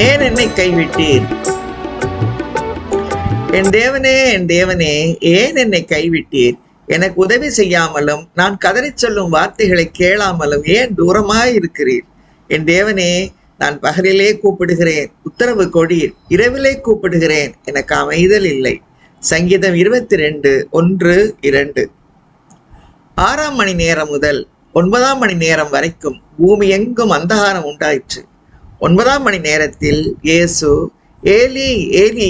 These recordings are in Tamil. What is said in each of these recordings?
ஏன் என்னை கைவிட்டீர்? என் தேவனே, ஏன் என்னை கைவிட்டீர்? எனக்கு உதவி செய்யாமலும் நான் கதறிச் சொல்லும் வார்த்தைகளை கேளாமலும் ஏன் தூரமாய் இருக்கிறீர்? என் தேவனே, நான் பகலிலே கூப்பிடுகிறேன், உத்தரவு கொடீர். இரவிலே கூப்பிடுகிறேன், எனக்கு அமைதல் இல்லை. சங்கீதம் 22:1-2. 6ஆம் மணி நேரம் முதல் 9ஆம் மணி நேரம் வரைக்கும் பூமி எங்கும் அந்தகாரம் உண்டாயிற்று. 9ஆம் மணி நேரத்தில் இயேசு ஏலி ஏலி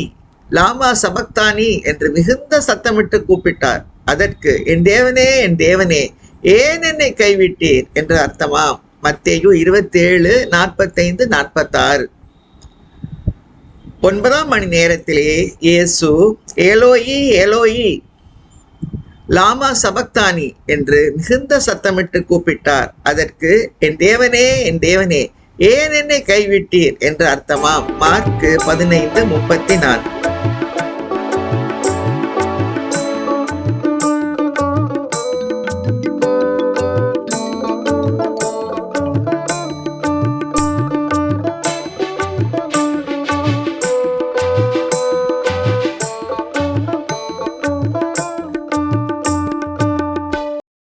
லாமா சபக்தானி என்று மிகுந்த சத்தமிட்டு கூப்பிட்டார். அதற்கு என் தேவனே, ஏன் என்னை கைவிட்டீர் என்று அர்த்தமாம். மத்தேயு 27:45-46. 9ஆம் மணி நேரத்திலே இயேசு ஏலோயி ஏலோயி லாமா சபக்தானி என்று மிகுந்த சத்தமிட்டு கூப்பிட்டார். அதற்கு என் தேவனே ஏன் என்னை கைவிட்டீர் என்று அர்த்தமாம். மார்க்கு 15:34.